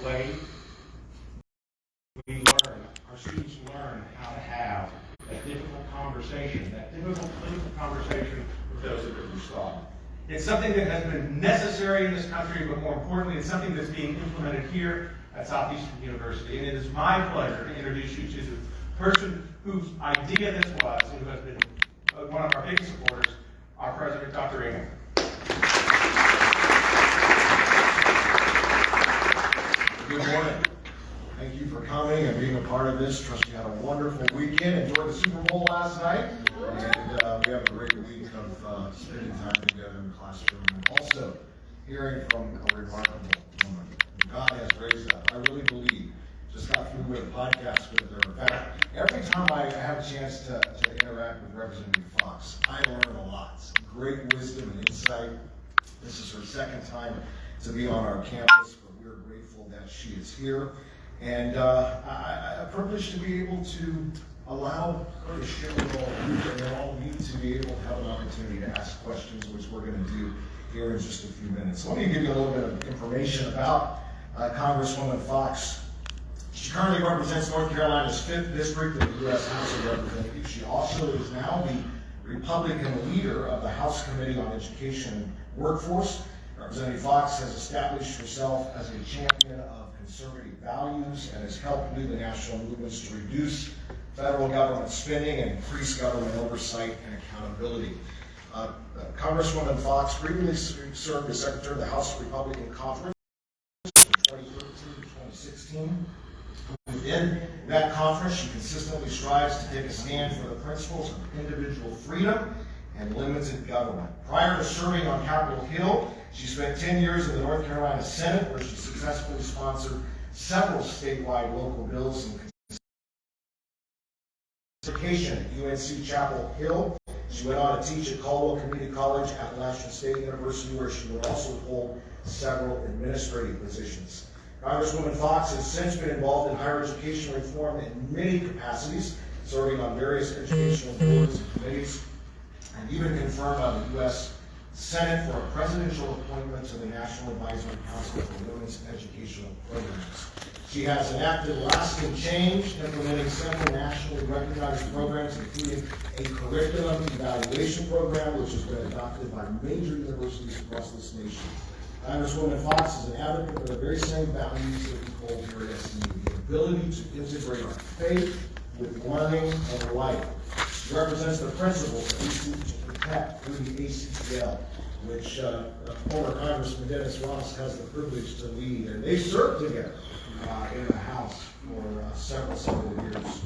way we learn, our students learn how to have that difficult conversation with those that are thought. It's something that has been necessary in this country, but more importantly, it's something that's being implemented here at Southeastern University. And it is my pleasure to introduce you to the person whose idea this was and who has been one of our biggest supporters, our president, Dr. Am. Good morning. Thank you for coming and being a part of this. Trust you had a wonderful weekend. Enjoyed the Super Bowl last night. And we have a great week of spending time together in the classroom. And also hearing from a remarkable woman. God has raised up. I really believe. Just got through with a podcast with her. In fact, every time I have a chance to interact with Representative Foxx, I learn a lot. Great wisdom and insight. This is her second time to be on our campus, but we're grateful that she is here. And a privilege to be able to allow her to share with all of you, and all of you to be able to have an opportunity to ask questions, which we're going to do here in just a few minutes. So let me give you a little bit of information about Congresswoman Foxx. She currently represents North Carolina's 5th District of the U.S. House of Representatives. She also is now the Republican leader of the House Committee on Education and Workforce. Representative Foxx has established herself as a champion of conservative values and has helped lead the national movements to reduce federal government spending and increase government oversight and accountability. Congresswoman Foxx previously served as Secretary of the House Republican Conference from 2013 to 2016. Within that conference, she consistently strives to take a stand for the principles of individual freedom and limited government. Prior to serving on Capitol Hill, she spent 10 years in the North Carolina Senate, where she successfully sponsored several statewide local bills and education at UNC Chapel Hill. She went on to teach at Caldwell Community College, Appalachian State University, where she would also hold several administrative positions. Congresswoman Foxx has since been involved in higher education reform in many capacities, serving on various educational boards and committees, and even confirmed by the U.S. Senate for a presidential appointment to the National Advisory Council for Women's Educational Programs. She has enacted lasting change, implementing several nationally recognized programs, including a curriculum evaluation program, which has been adopted by major universities across this nation. Congresswoman Foxx is an advocate for the very same values that we hold here at SEU, the ability to integrate our faith with learning and life. She represents the principles that we seek to protect through the ACTL, which former Congressman Dennis Ross has the privilege to lead, and they served together in the House for several years.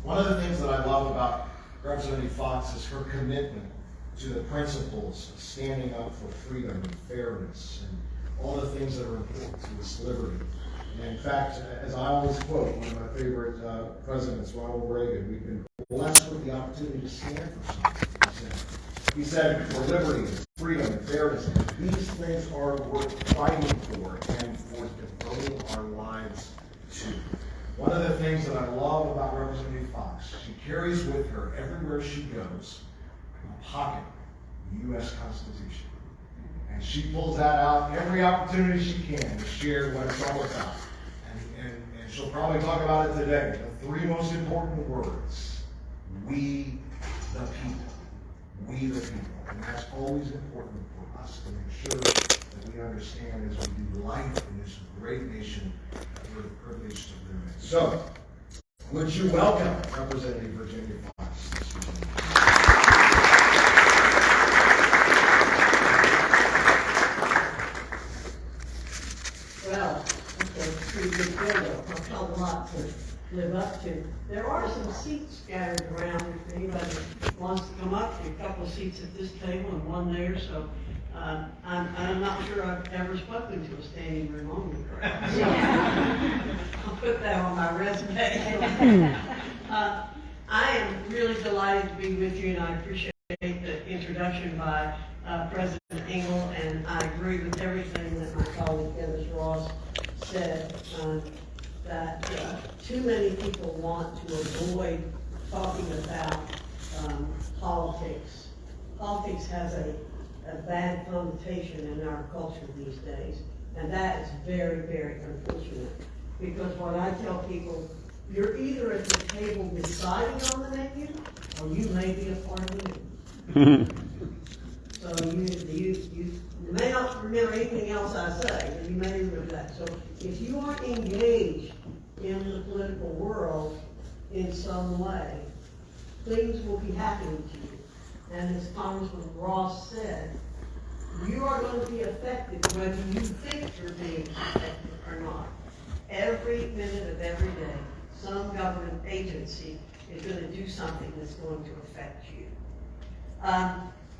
One of the things that I love about Representative Foxx is her commitment to the principles of standing up for freedom and fairness and all the things that are important to this liberty. And in fact, as I always quote, one of my favorite presidents, Ronald Reagan, we've been blessed with the opportunity to stand for something. He said, for liberty, freedom, and fairness, these things are worth fighting for and for devoting our lives to. One of the things that I love about Representative Foxx, she carries with her everywhere she goes a pocket of the U.S. Constitution. And she pulls that out every opportunity she can to share what it's all about. And she'll probably talk about it today. The 3 most important words: we the people. We the people. And that's always important for us to make sure that we understand as we do life in this great nation that we're privileged to live in. So, would you welcome Representative Virginia Foxx this evening? Well, that's a pretty good photo. I've got a lot to live up to. There are some seats scattered around. If anybody wants to come up, there are a couple of seats at this table and one there. So I'm not sure I've ever spoken to a standing room only crowd. I'll put that on my resume. I am really delighted to be with you, and I appreciate the introduction by President Engel, and I agree with everything that my colleague Dennis Ross said, that too many people want to avoid talking about politics. Politics has a bad connotation in our culture these days. And that is very, very unfortunate. Because what I tell people, you're either at the table deciding on the menu, or you may be a part of the menu. So you may not remember anything else I say, but you may remember that. So if you are engaged in the political world in some way, things will be happening to you. And as Congressman Ross said, you are going to be affected whether you think you're being affected or not. Every minute of every day, some government agency is going to do something that's going to affect you.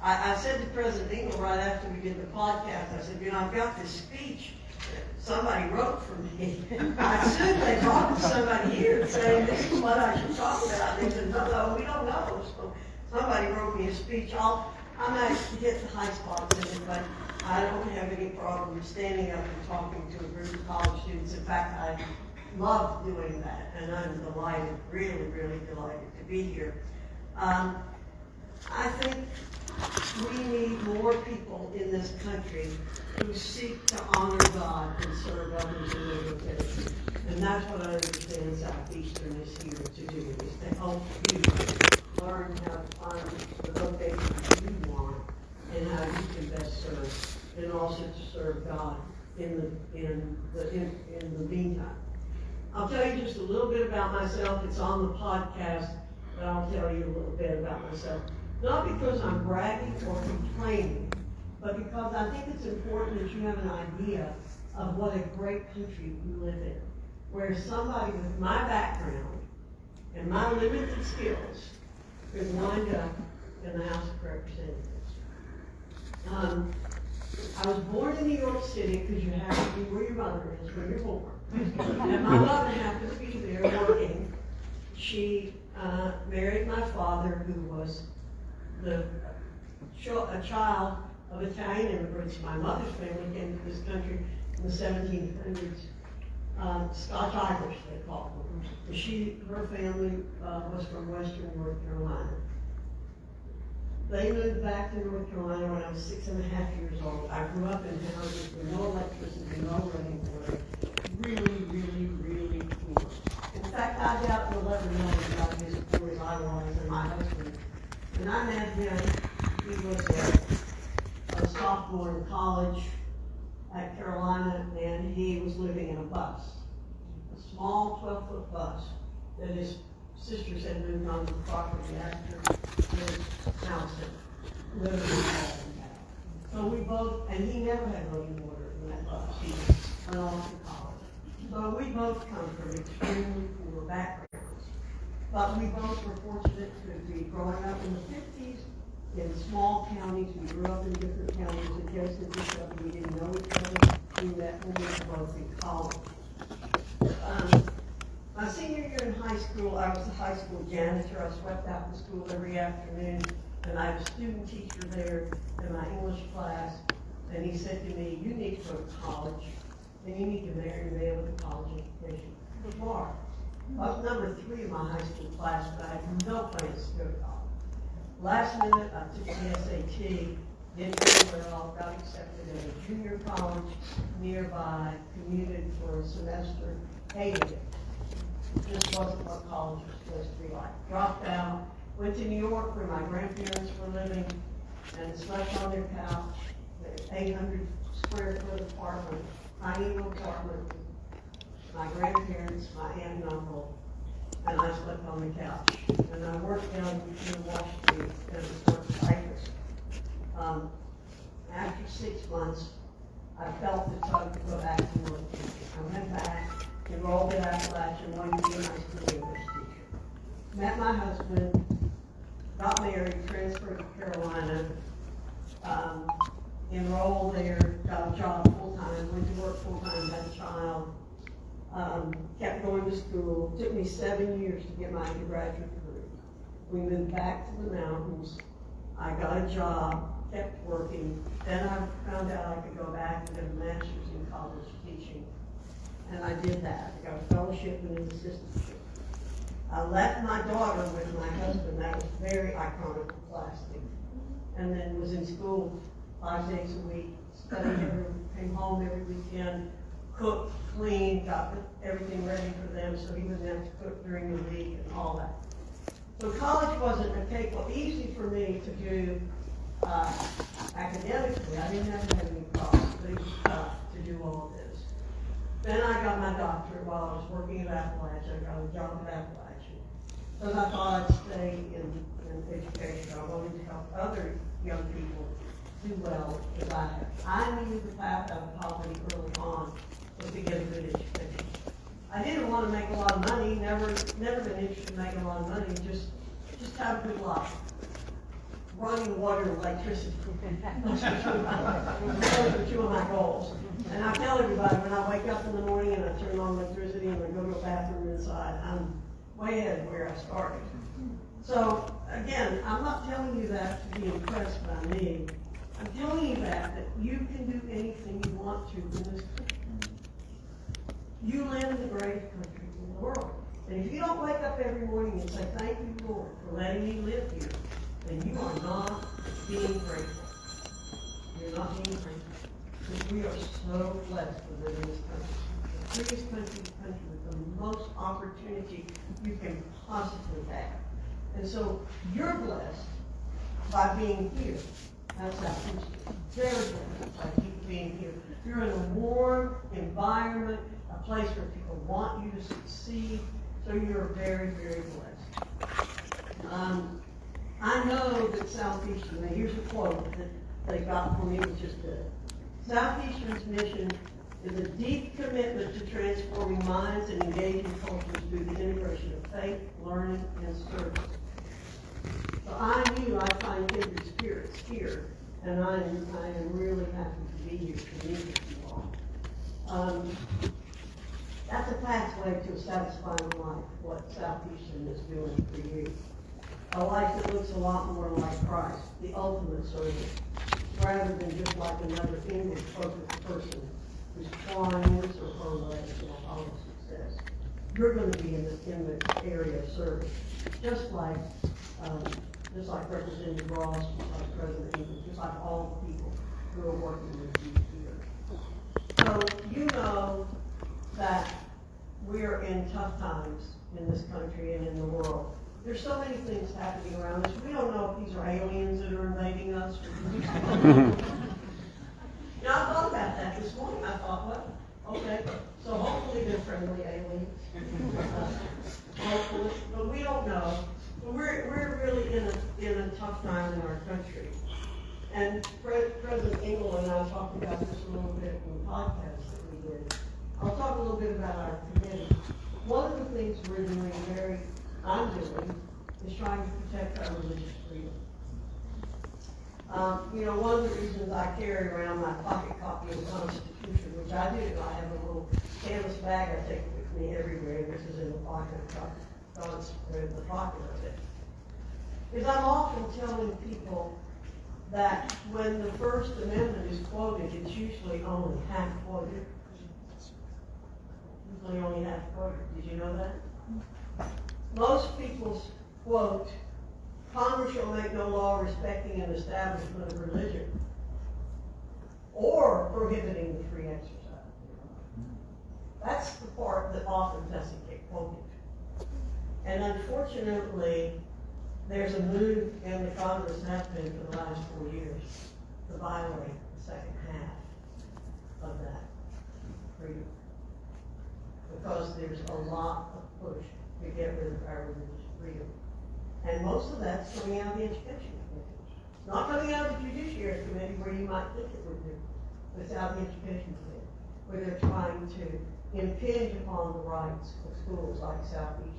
I said to President Engel right after we did the podcast, I said, I've got this speech that somebody wrote for me. I assume they talked to somebody here saying, this is what I should talk about. They said, no, we don't know. So somebody wrote me a speech. I might hit the high spots in it, but I don't have any problem standing up and talking to a group of college students. In fact, I love doing that, and I'm delighted, really, really delighted to be here. I think we need more people in this country who seek to honor God and serve others in their vocation. And that's what I understand Southeastern is here to do, is to help you learn how to find the vocation you want and how you can best serve, and also to serve God in the meantime. I'll tell you just a little bit about myself. It's on the podcast, but I'll tell you a little bit about myself. Not because I'm bragging or complaining, but because I think it's important that you have an idea of what a great country we live in, where somebody with my background and my limited skills could wind up in the House of Representatives. I was born in New York City because you have to be where your mother is when you're born. And my mother happened to be there working. She married my father, who was a child of Italian immigrants. My mother's family came to this country in the 1700s. Scotch-Irish, they called them. Her family was from western North Carolina. They moved back to North Carolina when I was 6.5 years old. I grew up in houses with no electricity, no running water. Really, really, really poor. In fact, I doubt we'll ever know about as poor as I was and my husband. When I met him, he was a sophomore in college at Carolina, and he was living in a bus. A small 12-foot bus that his sisters had moved on to the property after his house had literally fallen down. So we both, and he never had running water in that bus. He went off to college. So we both come from extremely poor backgrounds. But we both were fortunate to be growing up in the 50s in small counties. We grew up in different counties adjacent to each other. We didn't know each other. We met when we were both in college. My senior year in high school, I was a high school janitor. I swept out the school every afternoon, and I had a student teacher there in my English class, and he said to me, you need to go to college, and you need to marry a man with a college education. Tomorrow. I was number 3 in my high school class, but I had no plans to go to college. Last minute, I took the SAT, didn't go well, got accepted at a junior college nearby, commuted for a semester, hated it. This wasn't what college was supposed to be like. Dropped out, went to New York where my grandparents were living, and slept on their couch, the 800 square foot apartment, tiny little apartment, my grandparents, my aunt and uncle, and I slept on the couch. And I worked down in Washington as a sports typist. After 6 months, I felt the tug to go back to work. I went back, enrolled at Appalachian, wanted to be a high school English teacher. Met my husband, got married, transferred to Carolina, enrolled there, got a job full-time, went to work full-time, had a child, kept going to school. It took me 7 years to get my undergraduate degree. We moved back to the mountains. I got a job, kept working. Then I found out I could go back and get a master's in college teaching. And I did that. I got a fellowship and an assistantship. I left my daughter with my husband. That was very iconoclastic. And then was in school 5 days a week, studied every came home every weekend, cooked, cleaned, got everything ready for them so he wouldn't have to cook during the week and all that. So college wasn't a cakewalk, easy for me to do academically. I didn't have any problems, but it was tough to do all this. Then I got my doctorate while I was working at Appalachian. I got a job at Appalachian. Because I thought I'd stay in education. I wanted to help other young people do well as I have. I knew the path out of poverty early on was to get a good education. I didn't want to make a lot of money, never been interested in making a lot of money, just have a good life. Running water and electricity. Those are two of my goals. And I tell everybody when I wake up in the morning and I turn on electricity and I go to a bathroom inside, I'm way ahead of where I started. So again, I'm not telling you that to be impressed by me. I'm telling you that you can do anything you want to in this country. You live in the greatest country in the world. And if you don't wake up every morning and say, thank you, Lord, for letting me live here, then you are not being grateful. You're not being grateful. Because we are so blessed to live in this country. The biggest country in the country with the most opportunity you can possibly have. And so you're blessed by being here. That's how very blessed by being here. You're in a warm environment, a place where people want you to succeed. So you're very, very blessed. I know that Southeastern, now here's a quote that they got for me, which is good. Southeastern's mission is a deep commitment to transforming minds and engaging cultures through the integration of faith, learning, and service. So I knew I'd find kindred spirits here, and I am really happy to be here to meet with you all. That's a pathway to a satisfying life, what Southeastern is doing for you. A life that looks a lot more like Christ, the ultimate servant, rather than just like another English-focused person who's trying his or her way to a hollow success. You're going to be in the area of service, just like Representative Ross, just like President England, just like all the people who are working with you here. So you know that we're in tough times in this country and in the world. There's so many things happening around us. We don't know if these are aliens that are invading us. I thought about that this morning. I thought, well, okay, so hopefully they're friendly aliens. Hopefully, but we don't know. But we're really in a tough time in our country. And President England and I talked about this a little bit in the podcast that we did. I'll talk a little bit about our committee. One of the things I'm doing is trying to protect our religious freedom. One of the reasons I carry around my pocket copy of the Constitution, which I do, I have a little canvas bag I take with me everywhere. This is in the pocket the pocket of it. Is I'm often telling people that when the First Amendment is quoted, it's usually only half quoted. Usually only half quoted. Did you know that? Most people quote, Congress shall make no law respecting an establishment of religion or prohibiting the free exercise. That's the part that often doesn't get quoted. And unfortunately, there's a move in the Congress has been for the last 4 years to violate the second half of that freedom. Because there's a lot of push to get rid of our religious freedom. And most of that's coming out of the Education Committee. It's not coming out of the Judiciary Committee where you might think it would be, but it's out of the Education Committee, where they're trying to impinge upon the rights of schools like Southeastern.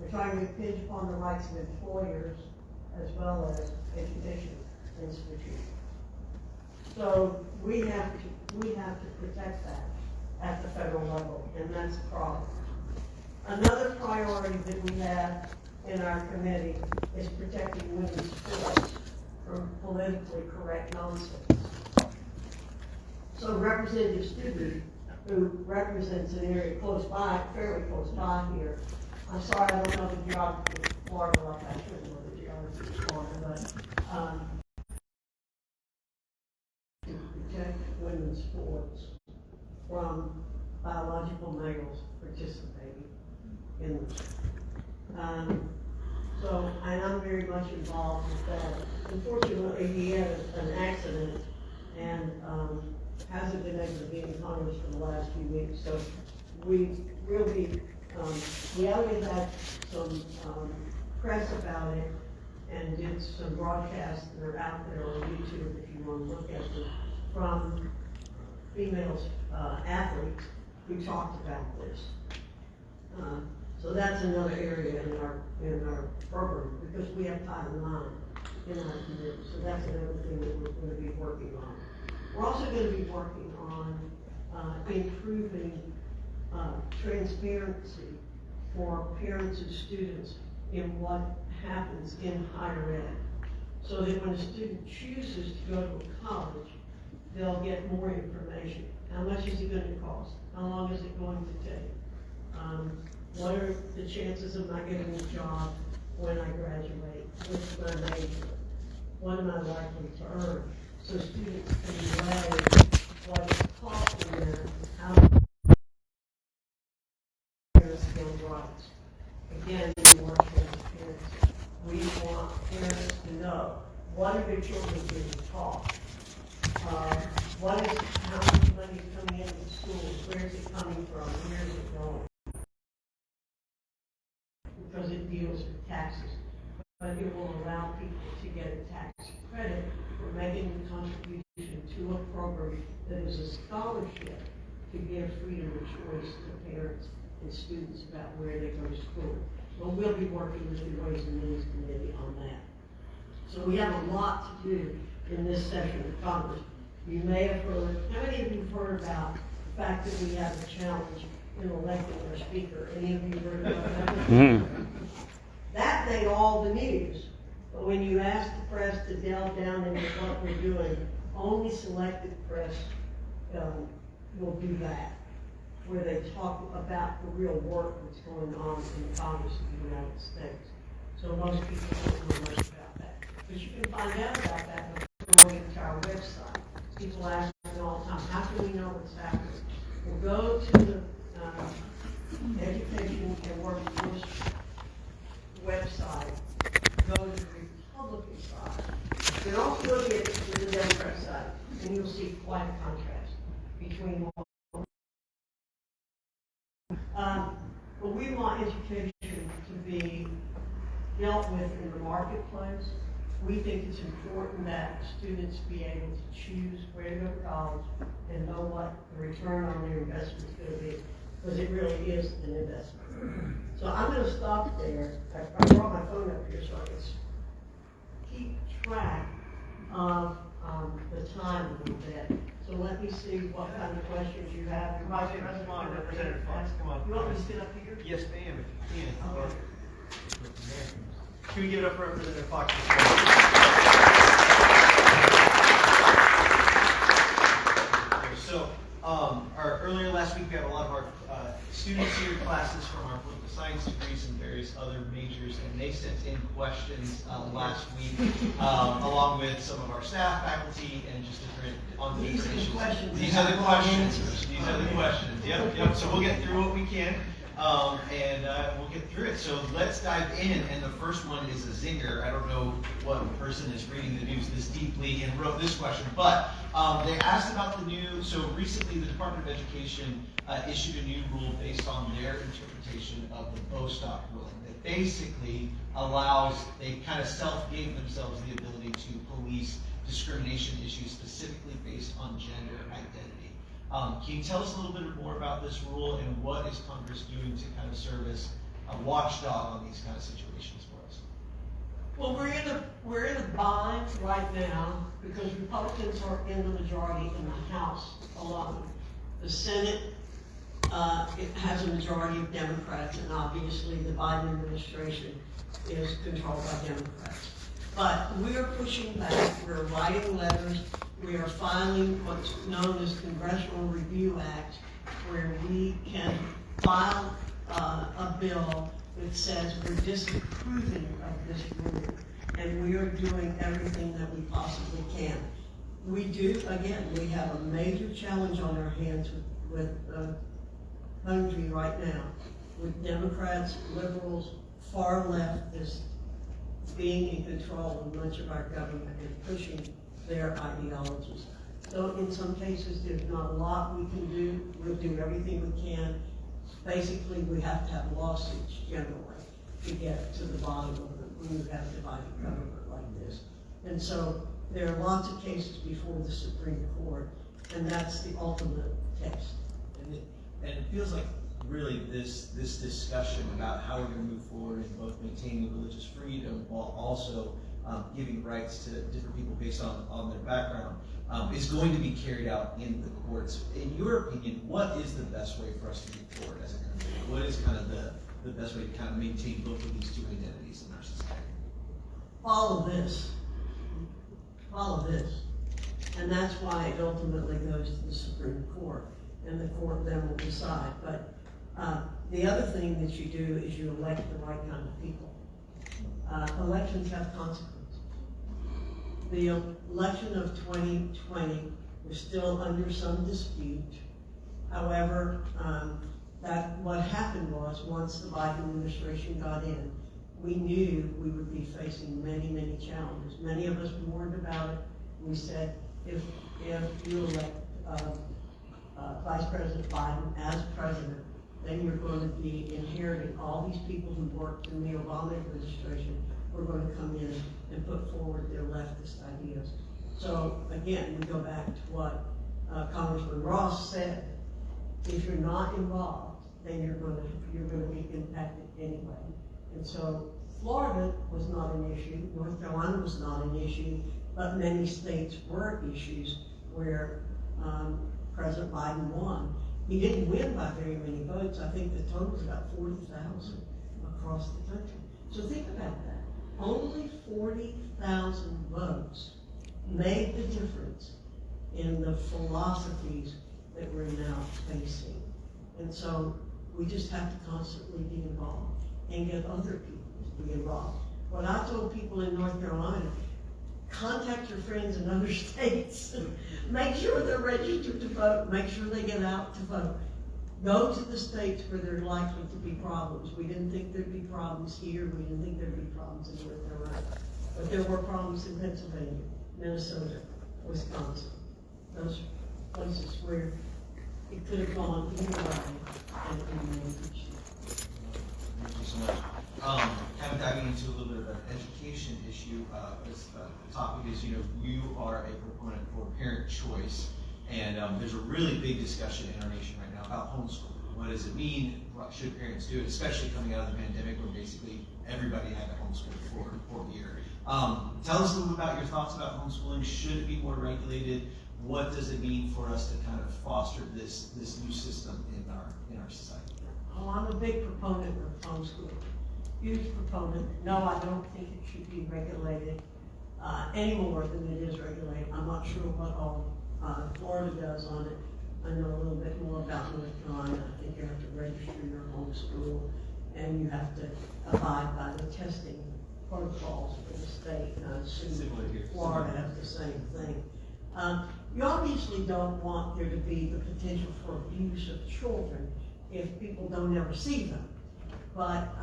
They're trying to impinge upon the rights of employers as well as education institutions. So we have to protect that at the federal level, and that's a problem. Another priority that we have in our committee is protecting women's sports from politically correct nonsense. So Representative Stuber, who represents an area close by, fairly close by here, I'm sorry I don't know the geography of Florida like I should know the geography of Florida, but protect women's sports from biological males participating in them. And I'm very much involved with that. Unfortunately, he had an accident and hasn't been able to be in Congress for the last few weeks. So we will be, we already had some press about it and did some broadcasts that are out there on YouTube if you want to look at them from female athletes who talked about this. So that's another area in our program because we have Title IX in our community. So that's another thing that we're going to be working on. We're also going to be working on improving transparency for parents and students in what happens in higher ed. So that when a student chooses to go to a college, they'll get more information. How much is it going to cost? How long is it going to take? What are the chances of my getting a job when I graduate? What's my major? What am I likely to earn? So students can weigh what it's costing them, how parents feel rights. Again, more transparency. We want parents to know what are their children being taught. How much money is coming into the schools? Where is it coming from? Where is it going? Because it deals with taxes. But it will allow people to get a tax credit for making a contribution to a program that is a scholarship to give freedom of choice to parents and students about where they go to school. But we'll be working with the Ways and Means Committee on that. So we have a lot to do in this session of Congress. You may have heard, how many of you have heard about the fact that we have a challenge in electing our speaker? Any of you heard about that? That made all the news. But when you ask the press to delve down into what we're doing, only selected press will do that, where they talk about the real work that's going on in the Congress of the United States. So most people don't know much about that. But you can find out about that by going to our website. People ask me all the time, how can we know what's happening? Well, go to the Education and Workforce website, go to the Republican side. You can also look at the Democrat side, and you'll see quite a contrast between one. But we want education to be dealt with in the marketplace. We think it's important that students be able to choose where to go to college and know what the return on their investment is going to be, because it really is an investment. So I'm going to stop there. I brought my phone up here so I can keep track of the time a little bit. So let me see what kind of questions you have. Representative Foxx, come on. You want me to sit up here? Yes, ma'am, if you can. Okay. Can we give it up for Representative Foxx? So, earlier last week we had a lot of our students here, classes from our political science degrees and various other majors, and they sent in questions last week, along with some of our staff, faculty, and just different on these issues. These are the questions. These are the questions. Yep. So we'll get through what we can. And we'll get through it. So let's dive in. And the first one is a zinger. I don't know what person is reading the news this deeply and wrote this question, but they asked about the new, so recently the Department of Education issued a new rule based on their interpretation of the Bostock ruling that basically allows, they kind of self-gave themselves the ability to police discrimination issues specifically based on gender identity. Can you tell us a little bit more about this rule and what is Congress doing to kind of serve as a watchdog on these kind of situations for us? Well, we're in a bind right now because Republicans are in the majority in the House alone. The Senate it has a majority of Democrats, and obviously the Biden administration is controlled by Democrats. But we are pushing back. We're writing letters. We are filing what's known as Congressional Review Act, where we can file a bill that says we're disapproving of this rule, and we are doing everything that we possibly can. We do, again, we have a major challenge on our hands with country right now, with Democrats, liberals, far left is being in control of much of our government and pushing their ideologies. So in some cases, there's not a lot we can do. We'll do everything we can. Basically, we have to have lawsuits generally to get to the bottom of it when you have divided government like this. And so there are lots of cases before the Supreme Court, and that's the ultimate test. And it feels like really this discussion about how we're going to move forward in both maintaining religious freedom while also giving rights to different people based on their background is going to be carried out in the courts. In your opinion, what is the best way for us to move forward as a country? What is kind of the best way to kind of maintain both of these two identities in our society? Follow this. And that's why it ultimately goes to the Supreme Court, and the court then will decide. But the other thing that you do is you elect the right kind of people. Elections have consequences. The election of 2020 was still under some dispute. However, what happened was, once the Biden administration got in, we knew we would be facing many, many challenges. Many of us warned about it. We said, if you elect Vice President Biden as president, then you're going to be inheriting all these people who worked in the Obama administration who are going to come in and put forward their leftist ideas. So again, we go back to what Congressman Ross said. If you're not involved, then you're going to be impacted anyway. And so Florida was not an issue, North Carolina was not an issue, but many states were issues where President Biden won. He didn't win by very many votes. I think the total was about 40,000 across the country. So think about that. Only 40,000 votes made the difference in the philosophies that we're now facing. And so we just have to constantly be involved and get other people to be involved. What I told people in North Carolina, contact your friends in other states. Make sure they're registered to vote. Make sure they get out to vote. Go to the states where there are likely to be problems. We didn't think there'd be problems here. We didn't think there'd be problems in North Carolina. But there were problems in Pennsylvania, Minnesota, Wisconsin. Those places where it could have gone either way and it made an issue. Thank you so much. Kind of diving into a little bit of an education issue, the topic is, you are a proponent for parent choice, and there's a really big discussion in our nation right now about homeschooling. What does it mean? What should parents do it? Especially coming out of the pandemic where basically everybody had to homeschool for a year. Tell us a little bit about your thoughts about homeschooling. Should it be more regulated? What does it mean for us to kind of foster this new system in our society? Oh, I'm a big proponent of homeschooling. Huge proponent. No, I don't think it should be regulated any more than it is regulated. I'm not sure what all Florida does on it. I know a little bit more about North Carolina. I think you have to register your homeschool and you have to abide by the testing protocols for the state. And I assume Florida has the same thing. You obviously don't want there to be the potential for abuse of children if people don't ever see them. But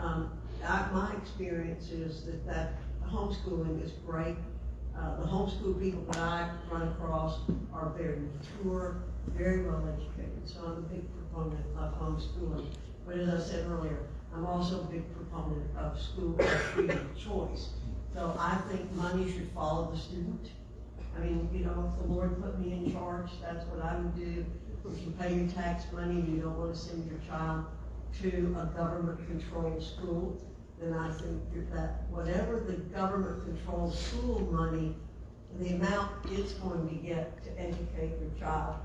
my experience is that homeschooling is great. The homeschool people that I run across are very mature, very well educated. So I'm a big proponent of homeschooling. But as I said earlier, I'm also a big proponent of school freedom of choice. So I think money should follow the student. I mean, if the Lord put me in charge, that's what I would do. If you pay your tax money and you don't want to send your child to a government-controlled school, then I think that whatever the government-controlled school money, the amount it's going to get to educate your child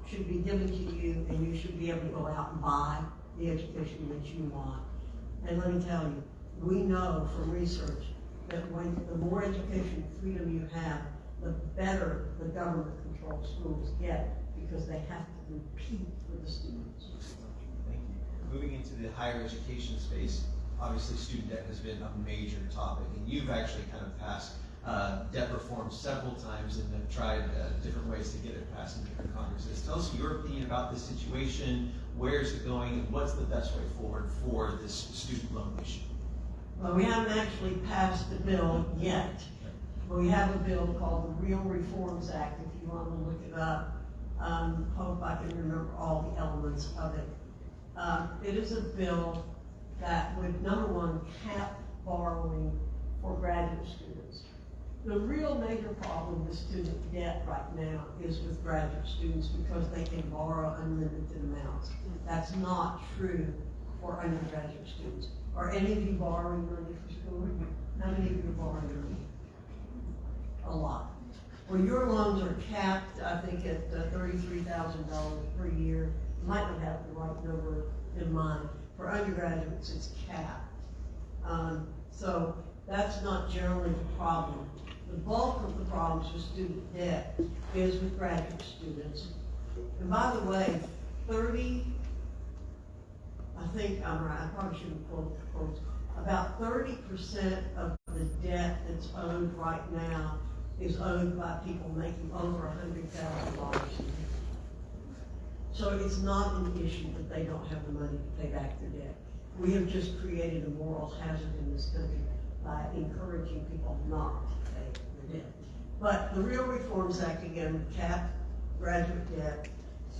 should be given to you, and you should be able to go out and buy the education that you want. And let me tell you, we know from research that the more education freedom you have, the better the government-controlled schools get, because they have to compete for the students. Thank you. Moving into the higher education space, obviously student debt has been a major topic, and you've actually kind of passed debt reform several times and have tried different ways to get it passed in different Congresses. Tell us your opinion about this situation, where is it going, and what's the best way forward for this student loan issue? Well, we haven't actually passed the bill yet. But we have a bill called the Real Reforms Act, if you want to look it up. Hope I can remember all the elements of it. It is a bill that would, number one, cap borrowing for graduate students. The real major problem with student debt right now is with graduate students because they can borrow unlimited amounts. That's not true for undergraduate students. Are any of you borrowing money for school? How many of you are borrowing money? A lot. Well, your loans are capped, I think, at $33,000 per year. You might not have the right number in mind. For undergraduates, it's capped. So that's not generally the problem. The bulk of the problems with student debt is with graduate students. And by the way, I think I'm right, I probably shouldn't quote the quotes. About 30% of the debt that's owed right now is owed by people making over $100,000. So it's not an issue that they don't have the money to pay back their debt. We have just created a moral hazard in this country by encouraging people not to pay their debt. But the Real Reforms Act, again, would cap graduate debt.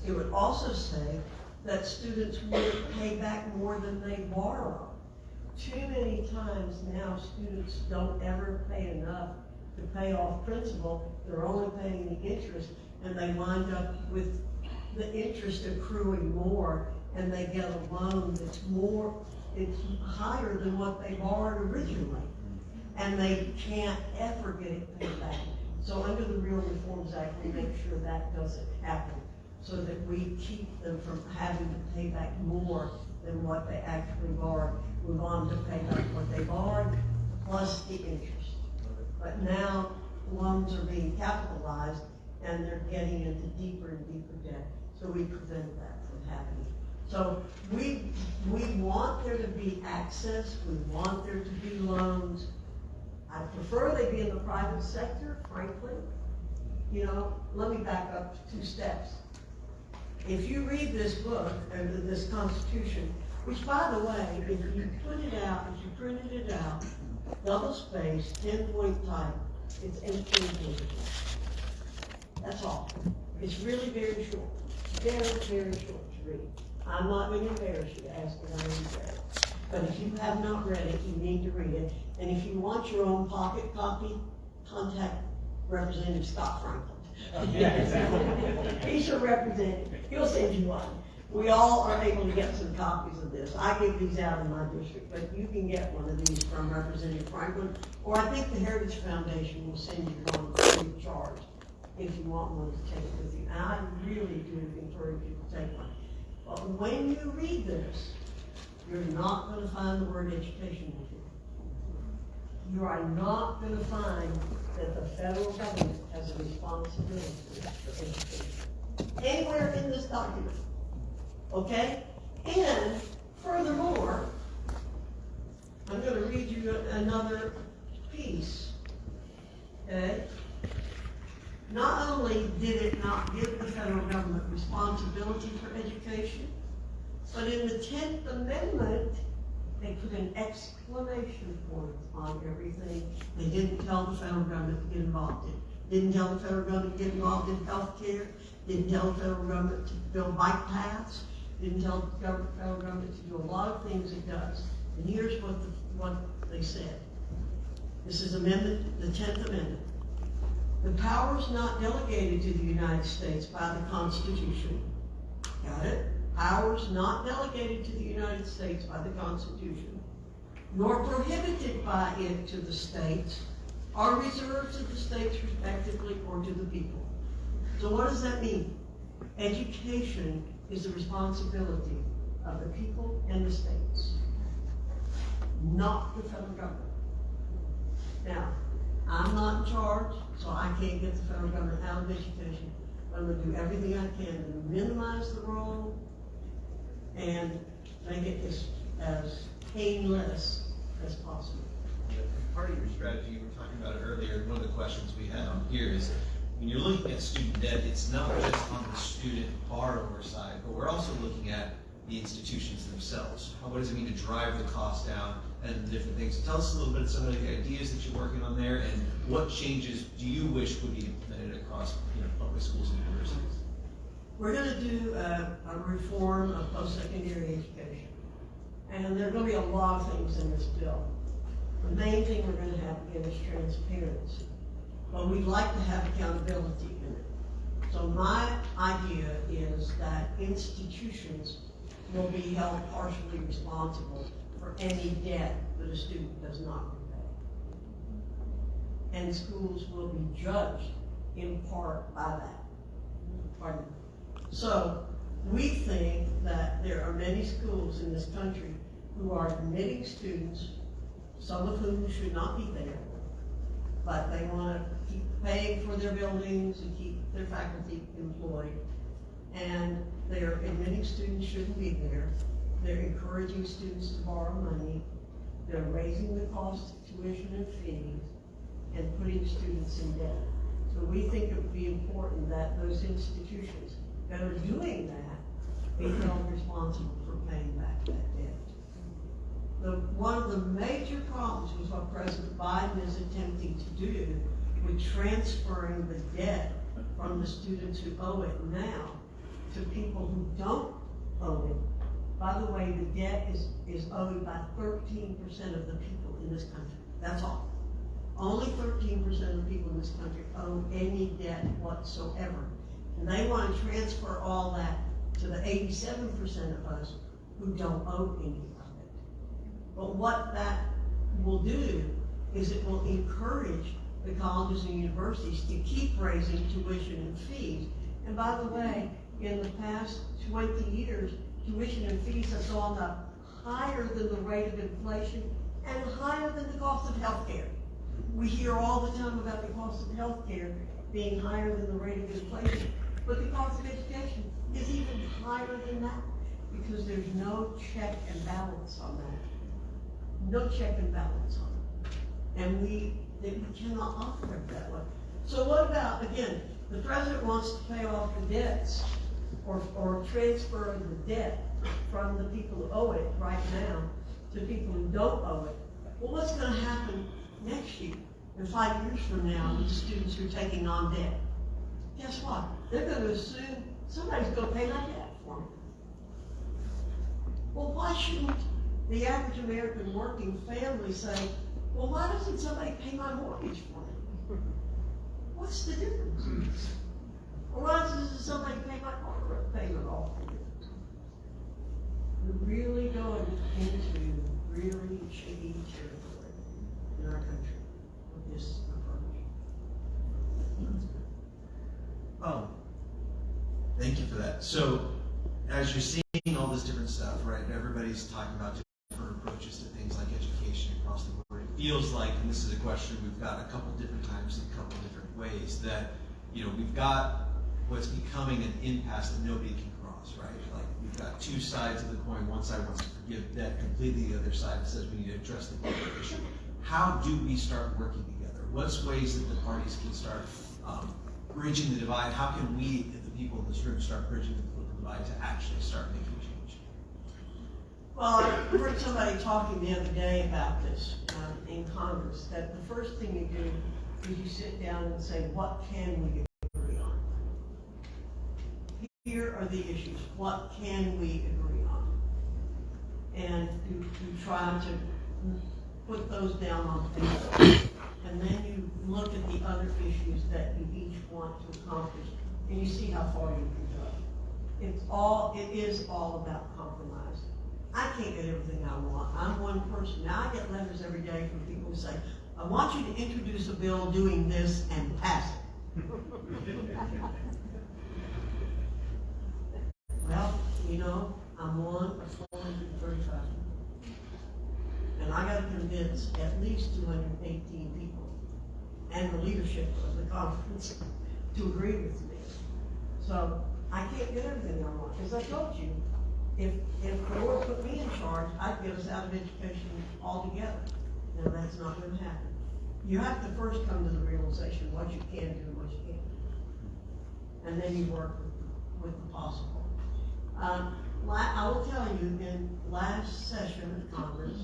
It would also say that students would pay back more than they borrow. Too many times now, students don't ever pay enough to pay off principal. They're only paying the interest, and they wind up with the interest accruing more, and they get a loan that's it's higher than what they borrowed originally, and they can't ever get it paid back. So under the Real Reforms Act, we make sure that doesn't happen, so that we keep them from having to pay back more than what they actually borrowed. Move on to pay back what they borrowed, plus the interest. But now loans are being capitalized, and they're getting into deeper and deeper debt. So we prevent that from happening. So we want there to be access. We want there to be loans. I prefer they be in the private sector, frankly. You know, let me back up 2 steps. If you read this book, and this Constitution, which, by the way, if you put it out, if you printed it out, double-spaced, 10-point type, it's 18 pages. That's all. It's really very short. Very, very short to read. I'm not going to embarrass you to ask if I read it. But if you have not read it, you need to read it. And if you want your own pocket copy, contact Representative Scott Franklin. Yeah, exactly. He's your representative. He'll send you one. We all are able to get some copies of this. I give these out in my district, but you can get one of these from Representative Franklin, or I think the Heritage Foundation will send you one free of charge if you want one to take with you. And I really do encourage you to take one. But when you read this, you're not going to find the word education in here. You are not going to find that the federal government has a responsibility for education anywhere in this document. Okay? And furthermore, I'm going to read you another piece. Okay? Not only did it not give the federal government responsibility for education, but in the 10th Amendment, they put an exclamation point on everything. They didn't tell the federal government to get involved in. Didn't tell the federal government to get involved in health care. Didn't tell the federal government to build bike paths. Didn't tell the federal government to do a lot of things it does. And here's what they said. This is amendment, the 10th Amendment. The powers not delegated to the United States by the Constitution, got it? Powers not delegated to the United States by the Constitution, nor prohibited by it to the states, are reserved to the states respectively or to the people. So what does that mean? Education is the responsibility of the people and the states, not the federal government. Now, I'm not in charge, so I can't get the federal government out of education. I'm going to do everything I can to minimize the role and make it as painless as possible. Part of your strategy, you were talking about it earlier, one of the questions we had on here is, when you're looking at student debt, it's not just on the student borrower side, but we're also looking at the institutions themselves. What does it mean to drive the cost down and different things? So tell us a little bit of some of the ideas that you're working on there, and what changes do you wish would be implemented across public schools and universities? We're gonna do a reform of post-secondary education. And there are gonna be a lot of things in this bill. The main thing we're gonna have again is transparency. But we'd like to have accountability in it. So my idea is that institutions will be held partially responsible for any debt that a student does not repay. And schools will be judged in part by that. Pardon me. So we think that there are many schools in this country who are admitting students, some of whom should not be there, but they want to keep paying for their buildings and keep their faculty employed. And they're admitting students shouldn't be there. They're encouraging students to borrow money. They're raising the cost of tuition and fees and putting students in debt. So we think it would be important that those institutions that are doing that be held responsible for paying back that debt. One of the major problems was what President Biden is attempting to do with transferring the debt from the students who owe it now to people who don't owe it. By the way, the debt is owed by 13% of the people in this country. That's all. Only 13% of the people in this country owe any debt whatsoever. And they want to transfer all that to the 87% of us who don't owe any of it. But what that will do is it will encourage the colleges and universities to keep raising tuition and fees. And by the way, in the past 20 years, tuition and fees have gone up higher than the rate of inflation and higher than the cost of health care. We hear all the time about the cost of health care being higher than the rate of inflation, but the cost of education is even higher than that because there's no check and balance on that. No check and balance on it. And we cannot operate that way. So what about, again, the president wants to pay off the debts or transfer the debt from the people who owe it right now to people who don't owe it. Well, what's going to happen next year and 5 years from now with the students who are taking on debt? Guess what? They're going to assume somebody's going to pay my debt for me. Well, why shouldn't the average American working family say, well, why doesn't somebody pay my mortgage for me? What's the difference? Or why doesn't somebody pay my car payment off for me? We're really going into really shady territory in our country with this approach. Thank you for that. So, as you're seeing all this different stuff, right, everybody's talking about different approaches to things like education across the board. It feels like, and this is a question we've got a couple different times in a couple different ways, that, we've got what's becoming an impasse that nobody can cross, right? Like, we've got two sides of the coin. One side wants to forgive debt completely, the other side says we need to address the border issue. How do we start working together? What's ways that the parties can start bridging the divide? How can we, the people in this room, start bridging the political divide to actually start making change? Well, I heard somebody talking the other day about this in Congress, that the first thing you do is you sit down and say, what can we agree on? Here are the issues. What can we agree on? And you try to put those down on paper. And then you look at the other issues that you each want to accomplish, and you see how far you can go. It is all about compromise. I can't get everything I want. I'm one person. Now I get letters every day from people who say, I want you to introduce a bill doing this and pass it. Well, I'm one of 435. And I got to convince at least 218 people and the leadership of the conference to agree with me. So I can't get everything I want. As I told you, if the Lord put me in charge, I'd get us out of education altogether. Now, that's not gonna happen. You have to first come to the realization what you can do and what you can't do. And then you work with the possible. I will tell you, in last session of Congress,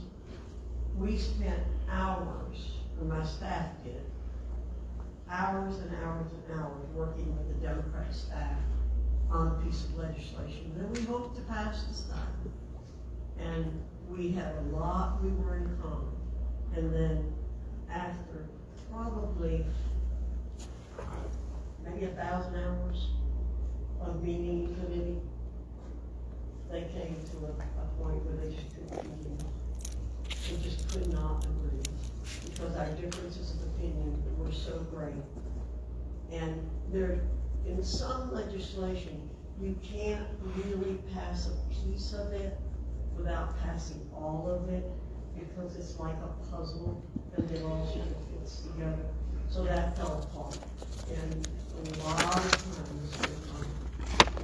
we spent hours, or my staff did, hours and hours and hours working with the Democrat staff on a piece of legislation that we hope to pass this time. And we had a lot we were in common. And then after probably maybe 1,000 hours of meeting in committee, they came to a point where they just couldn't continue. They just could not agree because our differences of opinion were so great. And there, in some legislation, you can't really pass a piece of it without passing all of it because it's like a puzzle and it all sort of fits together. So that fell apart. And a lot of times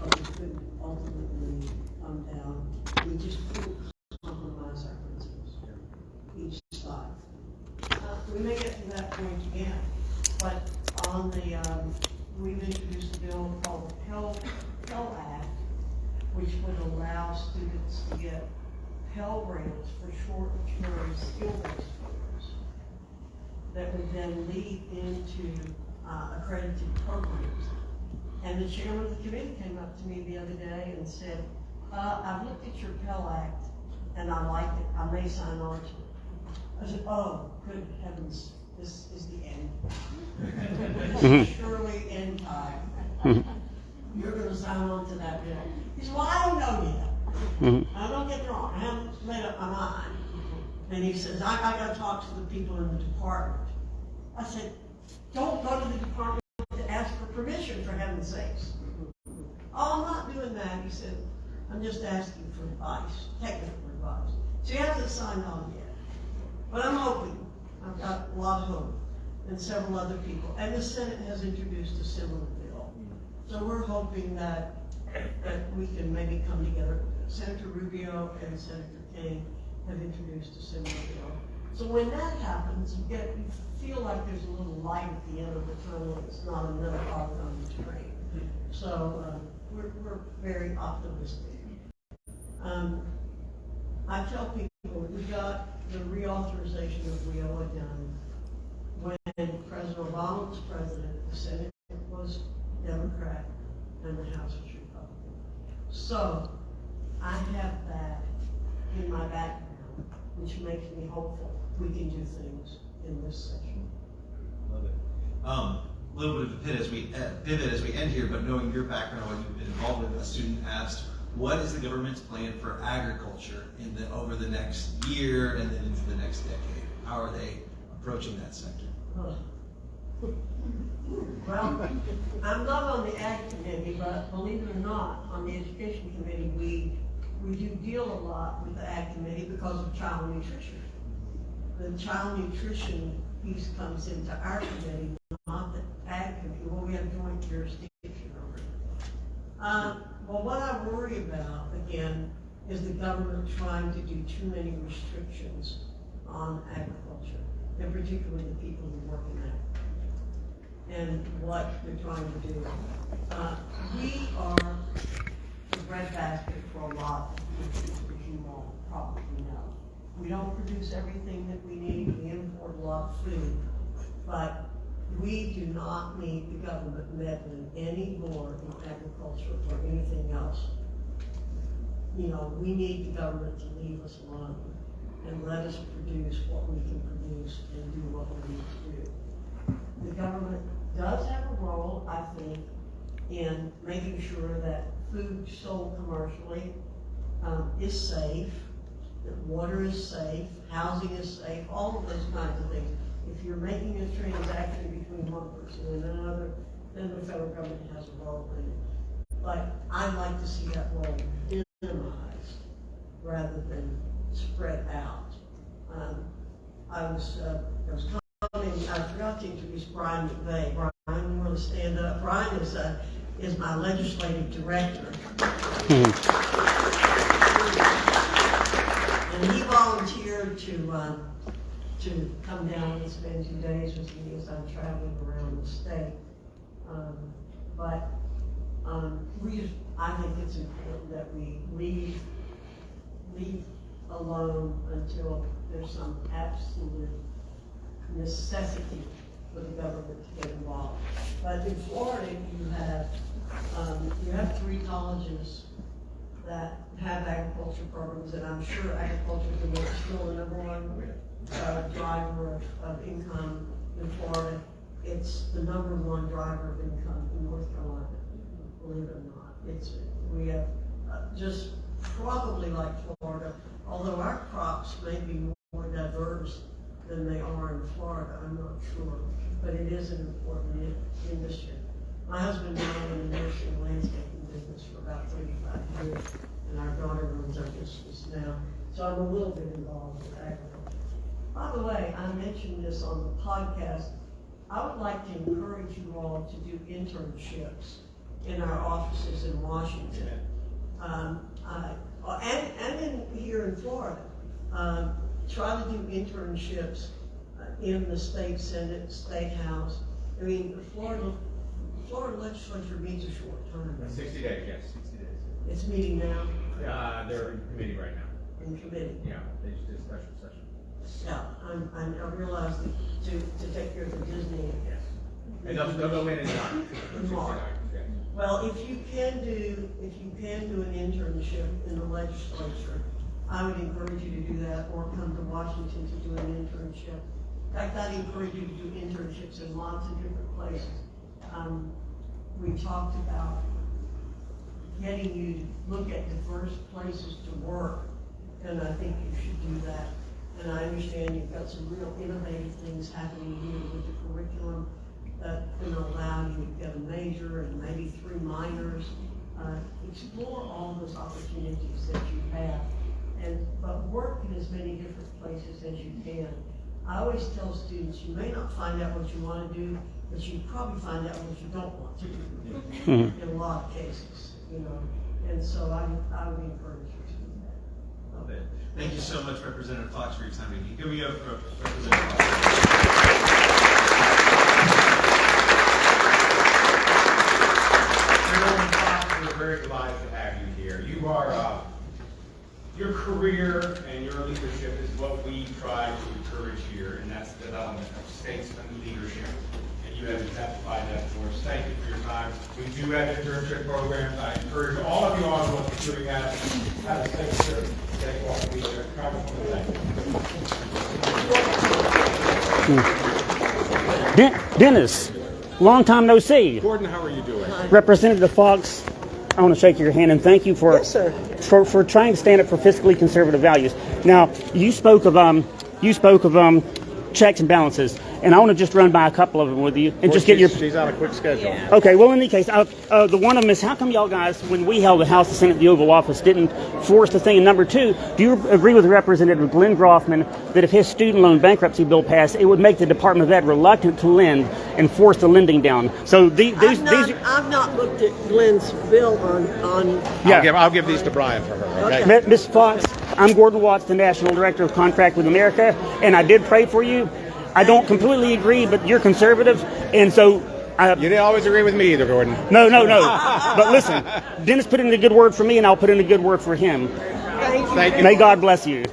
we couldn't ultimately come down. We just couldn't compromise our principles, each side. We may get to that point again, but on the, we've introduced a bill called the Pell Act, which would allow students to get Pell Grants for short-term skill-based programs that would then lead into accredited programs. And the chairman of the committee came up to me the other day and said, I've looked at your Pell Act and I like it. I may sign on to it. I said, oh, good heavens, this is the end. This is surely end time. You're going to sign on to that bill. He said, well, I don't know yet. Now, don't get me wrong, I haven't made up my mind. And he says, I got to talk to the people in the department. I said, don't go to the department to ask for permission, for heaven's sakes. Oh, I'm not doing that. He said, I'm just asking for advice, technical advice. So he hasn't signed on yet. But I'm hoping. I've got a lot of hope. And several other people. And the Senate has introduced a similar bill. So we're hoping that we can maybe come together. Senator Rubio and Senator King have introduced a similar bill. So when that happens, you feel like there's a little light at the end of the tunnel. It's not another cog on the train. So we're very optimistic. I tell people we got the reauthorization of WIOA done when President Obama was president, the Senate was Democrat, and the House was Republican. So I have that in my background, which makes me hopeful we can do things in this session. Love it. A little bit of a pivot as we end here, but knowing your background, what you've been involved with, a student asked, what is the government's plan for agriculture over the next year and then into the next decade? How are they approaching that sector? Well, I'm not on the Ag Committee, but believe it or not, on the Education Committee, we do deal a lot with the Ag Committee because of child nutrition. The child nutrition piece comes into our committee, not the Ag Committee. Well, we have joint jurisdiction over it. Well, what I worry about, again, is the government trying to do too many restrictions on agriculture, and particularly the people who work in agriculture, and what they're trying to do. We are the breadbasket for a lot of people, as you all probably know. We don't produce everything that we need. We import a lot of food, but we do not need the government meddling any more in agriculture or anything else. You know, we need the government to leave us alone and let us produce what we can produce and do what we need to do. The government does have a role, I think, in making sure that food sold commercially is safe, that water is safe, housing is safe, all of those kinds of things. If you're making a transaction between one person and another, then the federal government has a role in it. But I'd like to see that role minimized rather than spread out. I forgot to introduce Brian McVeigh. Brian, you want to stand up? Brian is my legislative director. And he volunteered to to come down and spend 2 days with me as I'm traveling around the state. I think it's important that we leave alone until there's some absolute necessity for the government to get involved. But in Florida, you have 3 colleges that have agriculture programs, and I'm sure agriculture is still the #1 driver of income in Florida. It's the #1 driver of income in North Carolina, believe it or not. We have just probably like Florida, although our crops may be more diverse than they are in Florida, I'm not sure, but it is an important industry. My husband and I were in the nursery and landscaping business for about 35 years, and our daughter runs our business now, so I'm a little bit involved with agriculture. By the way, I mentioned this on the podcast. I would like to encourage you all to do internships in our offices in Washington, and here in Florida. Try to do internships in the state Senate, state House. I mean, the Florida legislature meets a short time. 60 days, yes, 60 days. It's meeting now. They're in committee right now. In committee. Yeah, they just did a special session. Yeah, I realize that to take care of the Disney. Yes. And they'll go in and done. In March. Well, if you can do an internship in the legislature, I would encourage you to do that, or come to Washington to do an internship. In fact, I'd encourage you to do internships in lots of different places. We talked about getting you to look at diverse places to work, and I think you should do that. And I understand you've got some real innovative things happening here with the curriculum that can allow you to get a major and maybe 3 minors. Explore all those opportunities that you have, but work in as many different places as you can. I always tell students, you may not find out what you want to do, but you probably find out what you don't want to do in a lot of cases, and so I would encourage you to do that. Love it. Thank you so much, Representative Foxx, for your time. Here we go for Representative Foxx. We're very delighted to have you here. You are, your career and your leadership is what we try to encourage here, and that's the development of statesman leadership. And you have exemplified that for us. Thank you for your time. We do have internship programs. I encourage all of you all to look at doing that. Have a safe trip. Thank you all for being here. Congresswoman, thank you. Dennis, long time no see. Gordon, how are you doing? Representative Foxx, I want to shake your hand and thank you for for trying to stand up for fiscally conservative values. Now, you spoke of checks and balances, and I want to just run by a couple of them with you and just get your. She's on a quick schedule. Yeah. Okay, well, in any case, the one of them is, how come y'all guys, when we held the House, the Senate, the Oval Office, didn't force the thing? And number 2, do you agree with Representative Glenn Groffman that if his student loan bankruptcy bill passed, it would make the Department of Ed reluctant to lend and force the lending down? So I've not looked at Glenn's bill on. Yeah. I'll give these to Brian for her. Okay. Ms. Foxx, I'm Gordon Watts, the National Director of Contract with America, and I did pray for you. I don't completely agree, but you're conservative, and so... You didn't always agree with me either, Gordon. No. But listen, Dennis put in a good word for me, and I'll put in a good word for him. Thank you. May God bless you.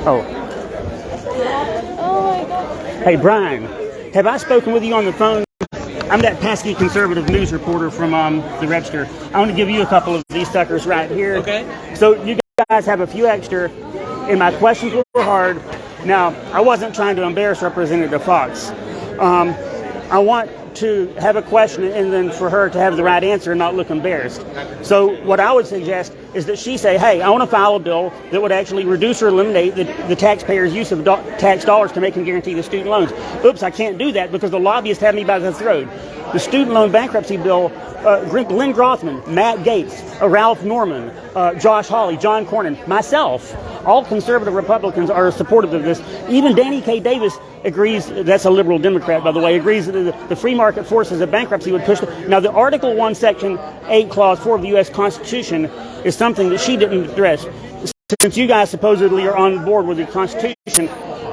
Oh. Oh my God. Hey, Brian, have I spoken with you on the phone? I'm that pesky conservative news reporter from the Register. I want to give you a couple of these suckers right here. Okay. So you guys have a few extra, and my questions were hard. Now, I wasn't trying to embarrass Representative Foxx. I want to have a question and then for her to have the right answer and not look embarrassed. So what I would suggest is that she say, hey, I want to file a bill that would actually reduce or eliminate the taxpayers' use of tax dollars to make and guarantee the student loans. Oops, I can't do that because the lobbyists have me by the throat. The student loan bankruptcy bill, Glenn Groffman, Matt Gaetz, Ralph Norman, Josh Hawley, John Cornyn, myself, all conservative Republicans are supportive of this. Even Danny K. Davis agrees, that's a liberal Democrat, by the way, agrees that the free market forces of bankruptcy would push. Now, the Article 1, Section 8, Clause 4 of the U.S. Constitution is something that she didn't address. since you guys supposedly are on board with the Constitution,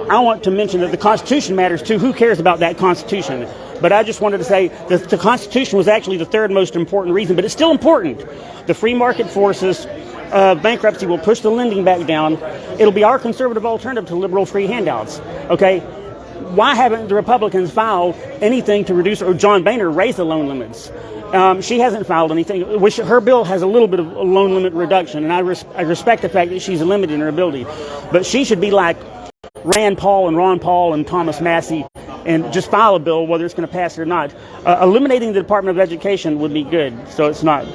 I want to mention that the Constitution matters too. Who cares about that Constitution? But I just wanted to say that the Constitution was actually the third most important reason, but it's still important. The free market forces of bankruptcy will push the lending back down. It'll be our conservative alternative to liberal free handouts. Okay? Why haven't the Republicans filed anything to reduce, or John Boehner raised the loan limits? She hasn't filed anything. Which her bill has a little bit of a loan limit reduction, and I respect the fact that she's limited in her ability. But she should be like Rand Paul and Ron Paul and Thomas Massey and just file a bill whether it's going to pass it or not. Eliminating the Department of Education would be good, so it's not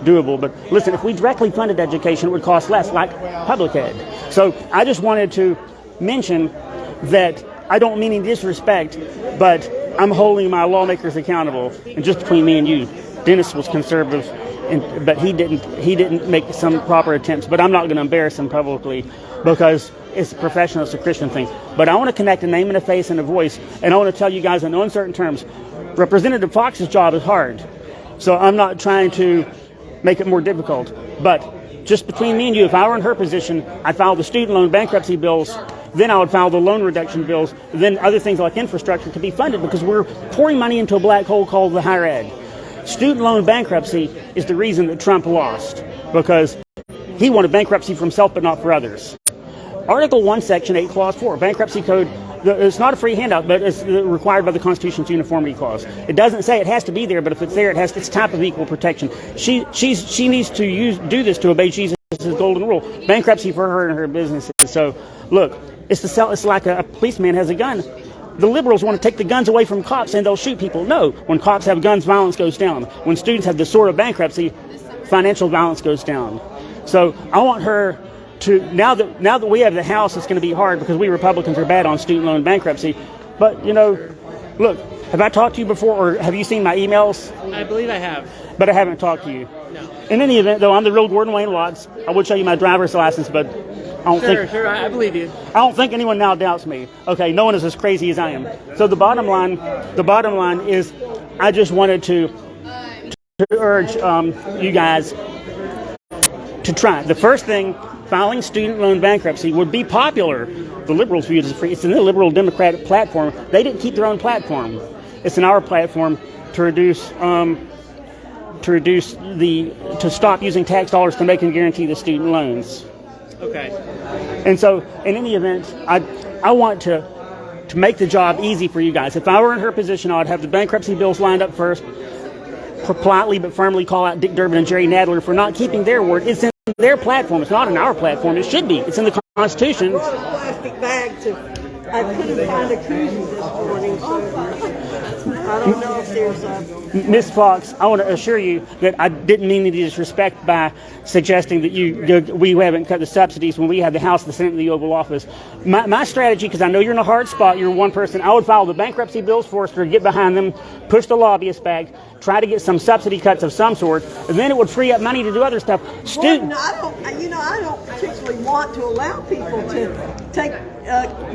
doable. But listen, if we directly funded education, it would cost less, like public ed. So I just wanted to mention that I don't mean any disrespect, but I'm holding my lawmakers accountable. And just between me and you, Dennis was conservative, but he didn't make some proper attempts. But I'm not going to embarrass him publicly because it's professional, it's a Christian thing. But I want to connect a name and a face and a voice, and I want to tell you guys in uncertain terms, Representative Foxx's job is hard. So I'm not trying to make it more difficult. But just between me and you, if I were in her position, I'd file the student loan bankruptcy bills, then I would file the loan reduction bills, then other things like infrastructure could be funded because we're pouring money into a black hole called the higher ed. Student loan bankruptcy is the reason that Trump lost, because he wanted bankruptcy for himself but not for others. Article 1, Section 8, Clause 4, Bankruptcy Code, it's not a free handout, but it's required by the Constitution's Uniformity Clause. It doesn't say it has to be there, but if it's there, it's type of equal protection. She needs to do this to obey Jesus' golden rule. Bankruptcy for her and her businesses. So, look, it's like a policeman has a gun. The liberals want to take the guns away from cops and they'll shoot people. No, when cops have guns, violence goes down. When students have the sword of bankruptcy, financial violence goes down. So I want her to, now that we have the House, it's going to be hard because we Republicans are bad on student loan bankruptcy. But, look, have I talked to you before, or have you seen my emails? I believe I have. But I haven't talked to you. No. In any event, though, I'm the real Gordon Wayne Watts. I would show you my driver's license, but I don't think... Sure, I believe you. I don't think anyone now doubts me. Okay, no one is as crazy as I am. So the bottom line is, I just wanted to urge you guys to try. The first thing, filing student loan bankruptcy would be popular. The liberals view it as free. It's in the liberal Democratic platform. They didn't keep their own platform. It's in our platform to stop using tax dollars to make and guarantee the student loans. Okay. And so, in any event, I want to make the job easy for you guys. If I were in her position, I would have the bankruptcy bills lined up first, politely but firmly call out Dick Durbin and Jerry Nadler for not keeping their word. It's in their platform. It's not in our platform. It should be. It's in the Constitution. Plastic bag I couldn't find a koozie this morning, so I don't know if there's a... Ms. Foxx, I want to assure you that I didn't mean any disrespect by suggesting that we haven't cut the subsidies when we had the House, the Senate, and the Oval Office. My strategy, because I know you're in a hard spot, you're one person, I would file the bankruptcy bills first, or get behind them, push the lobbyists back, try to get some subsidy cuts of some sort, and then it would free up money to do other stuff. Gordon, I don't particularly want to allow people to take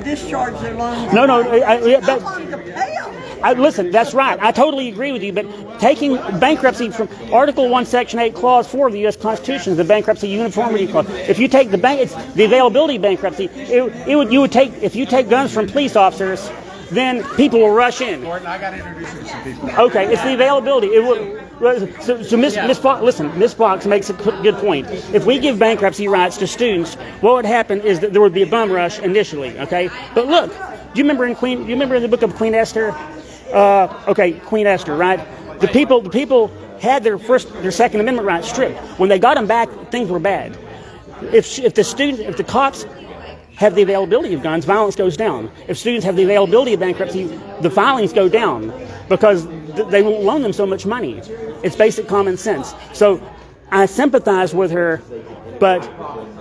discharge their loans. No, I want to pay them. Listen, that's right. I totally agree with you, but taking bankruptcy from Article 1, Section 8, Clause 4 of the U.S. Constitution is the bankruptcy uniformity clause. If you take it's the availability bankruptcy, if you take guns from police officers, then people will rush in. Gordon, I got to introduce you to some people. Okay, it's the availability. So Ms. Foxx, listen, Ms. Foxx makes a good point. If we give bankruptcy rights to students, what would happen is that there would be a bum rush initially, okay? But look, do you remember in the book of Queen Esther? Queen Esther, right? The people had their Second Amendment rights stripped. When they got them back, things were bad. If the cops have the availability of guns, violence goes down. If students have the availability of bankruptcy, the filings go down because they won't loan them so much money. It's basic common sense. So I sympathize with her, but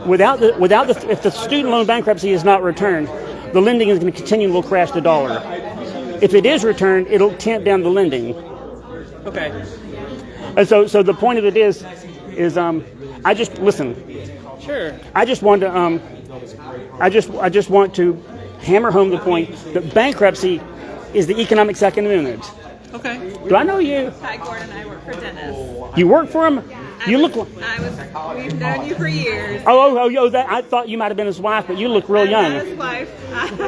if the student loan bankruptcy is not returned, the lending is going to continue and will crash the dollar. If it is returned, it'll tamp down the lending. Okay. And so the point of it is I just listen. Sure. I just want to hammer home the point that bankruptcy is the economic Second Amendment. Okay. Do I know you? Hi, Gordon. I work for Dennis. You work for him? You look. We've known you for years. That I thought you might have been his wife, but you look real young. His wife.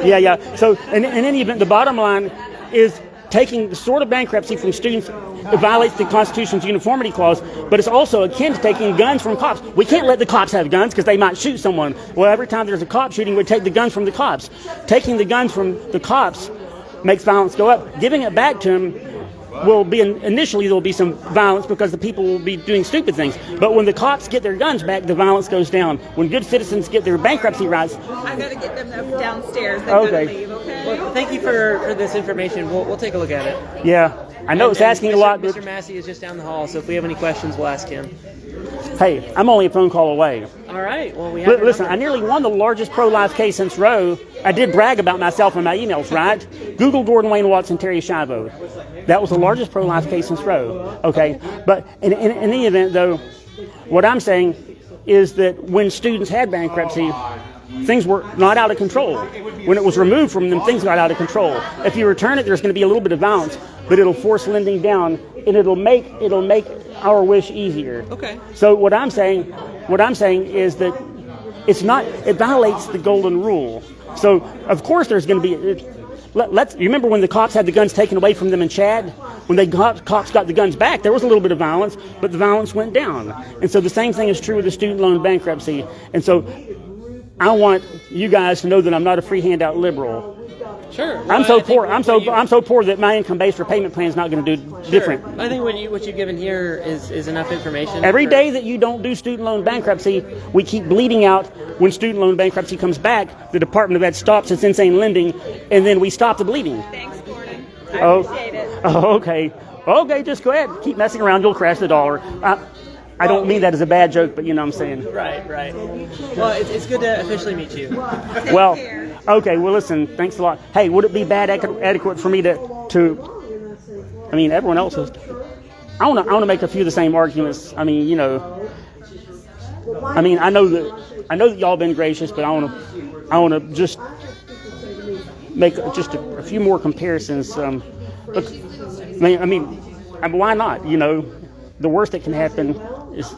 Yeah. So, in any event, the bottom line is taking the sort of bankruptcy from students. It violates the Constitution's uniformity clause, but it's also akin to taking guns from cops. We can't let the cops have guns because they might shoot someone. Well, every time there's a cop shooting, we take the guns from the cops. Taking the guns from the cops makes violence go up. Giving it back to them will be, initially there will be some violence because the people will be doing stupid things. But when the cops get their guns back, the violence goes down. When good citizens get their bankruptcy rights. I'm going to get them downstairs. They've Okay. got to leave, okay? Well, thank you for this information. We'll take a look at it. Yeah, I know it's asking a lot, but Mr. Massey is just down the hall, so if we have any questions, we'll ask him. hey, I'm only a phone call away. All right. Well, we have. your Listen, number. I nearly won the largest pro-life case since Roe. I did brag about myself in my emails, right? Google Gordon Wayne Watson, Terry Schiavo. That was the largest pro-life case since Roe. Okay, but in any event, though, what I'm saying is that when students had bankruptcy, things were not out of control. When it was removed from them, things got out of control. If you return it, there's going to be a little bit of violence, but it'll force lending down, and it'll make our wish easier. Okay. So what I'm saying is that it violates the golden rule. So of course there's going to be. You remember when the cops had the guns taken away from them in Chad? When the cops got the guns back, there was a little bit of violence, but the violence went down. And so the same thing is true with the student loan bankruptcy. And so I want you guys to know that I'm not a free handout liberal. Sure. I'm Well, so I think poor. what I'm so poor that my income-based repayment plan is not going to do different. I think what you've given here is enough information. Every for- day that you don't do student loan bankruptcy, we keep bleeding out. When student loan bankruptcy comes back, the Department of Ed stops its insane lending, and then we stop the bleeding. Thanks, Gordon. I appreciate it. Okay, just go ahead. Keep messing around, you'll crash the dollar. I don't mean that as a bad joke, but you know what I'm saying. Right. Well, it's good to officially meet you. Well, care. okay, well listen, thanks a lot. Hey, would it be adequate for me to I mean, everyone else is, I want to make a few of the same arguments. I mean, you know, I know that y'all been gracious, but I want to just make just a few more comparisons. Look, why not? You know, the worst that can happen is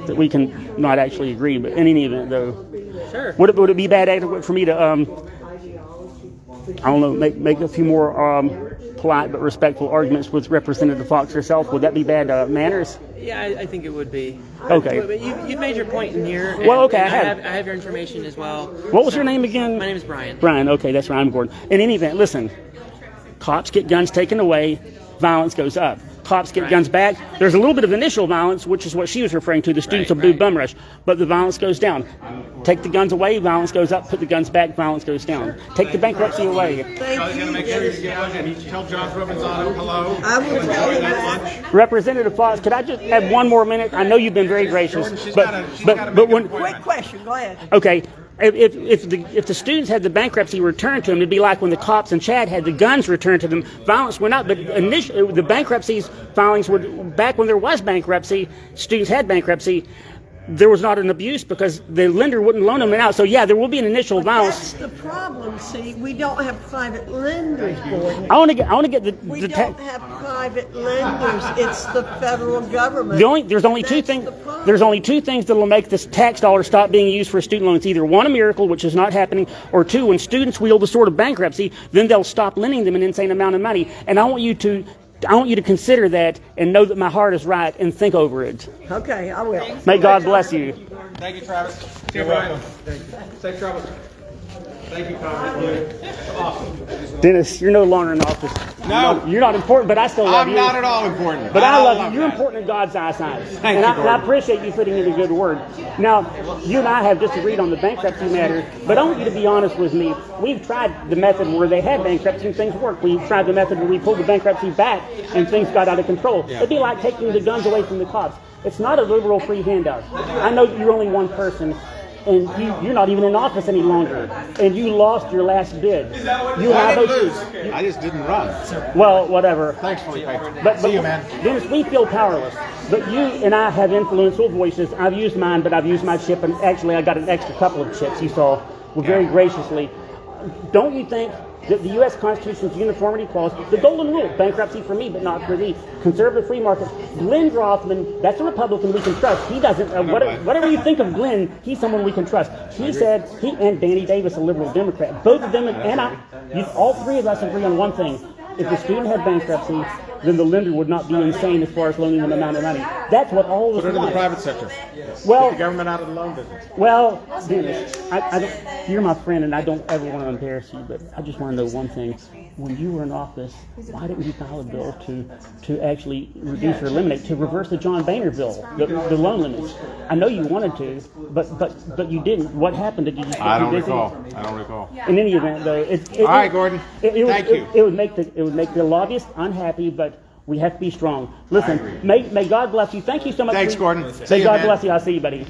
that we can not actually agree. But in any event, though, Sure. would it be adequate for me to make a few more polite but respectful arguments with Representative Foxx herself? Would that be bad manners? Yeah, I think it would be. Okay. But you've made your point in here. Well, okay, and I have your information as well. What was your name again? My name is Brian. Brian, okay, that's right, I'm Gordon. In any event, listen, cops get guns taken away, violence goes up. Cops get guns back. There's a little bit of initial violence, which is what she was referring to. The students will do bum rush, but the violence goes down. Take the guns away, violence goes up. Put the guns back, violence goes down. Take the bankruptcy away. Make sure you get lunch. Tell John Provenzano hello. Enjoy that lunch. Representative Foxx, could I just have one more minute? I know you've been very gracious, but when Quick question, go ahead. okay. If the students had the bankruptcy returned to them, it'd be like when the cops in Chad had the guns returned to them. Violence went up, but initially the bankruptcies filings were back when there was bankruptcy. Students had bankruptcy. There was not an abuse because the lender wouldn't loan them out. So yeah, there will be an initial violence. That's the problem, see, we don't have private lenders, Gordon. I want to get the We don't have private lenders, it's the federal government. There's only two That's things. the problem. There's only two things that will make this tax dollar stop being used for student loans. Either one, a miracle, which is not happening, or two, when students wield the sword of bankruptcy, then they'll stop lending them an insane amount of money. And I want you to consider that and know that my heart is right and think over it. Okay, I will. May God bless you. Thank you, Travis. See you, Brian. Safe travels. Thank you, Congresswoman. Awesome. Dennis, you're no longer in office. No. You're not important, but I still love I'm you. not at all important. But I love you. You're that. important in God's eyesight. Thank and you, I Gordon. appreciate you putting in a good word. Now, you and I have disagreed on the bankruptcy matter, but I want you to be honest with me. We've tried the method where they had bankruptcy and things worked. We've tried the method where we pulled the bankruptcy back and things got out of control. It'd be like taking the guns away from the cops. It's not a liberal free handout. I know you're only one person, and you're not even in office any longer, and you lost your last bid. You and I both lose. I just didn't run. Well, whatever. Thanks, Felipe. But See you, man. Dennis, we feel powerless. But you and I have influential voices. I've used mine, but I've used my chip, and actually I got an extra couple of chips, you saw, very graciously. Don't you think The U.S. Constitution's uniformity clause, the golden rule, bankruptcy for me, but not for thee. Conservative free markets. Glenn Rothman, that's a Republican we can trust. He doesn't, whatever you think of Glenn, he's someone we can trust. He said, and Danny Davis, a liberal Democrat, both of them, all three of us agree on one thing. If the student had bankruptcy, then the lender would not be insane as far as loaning them amount of money. That's what all of us Put it in the want. private sector. Well, Get the government out of the loan business. well, Dennis, you're my friend, and I don't ever want to embarrass you, but I just want to know one thing. When you were in office, why didn't you file a bill to actually reduce or eliminate, to reverse the John Boehner bill, the loan limits? I know you wanted to, but you didn't. What happened? Did you just get too busy? I don't recall. In any event, though, All right, Gordon. Thank you. It would make the lobbyists unhappy, but we have to be strong. Listen, may God bless you. Thank you so much. Thanks, Gordon. See May you, God man. bless you. I'll see you, buddy.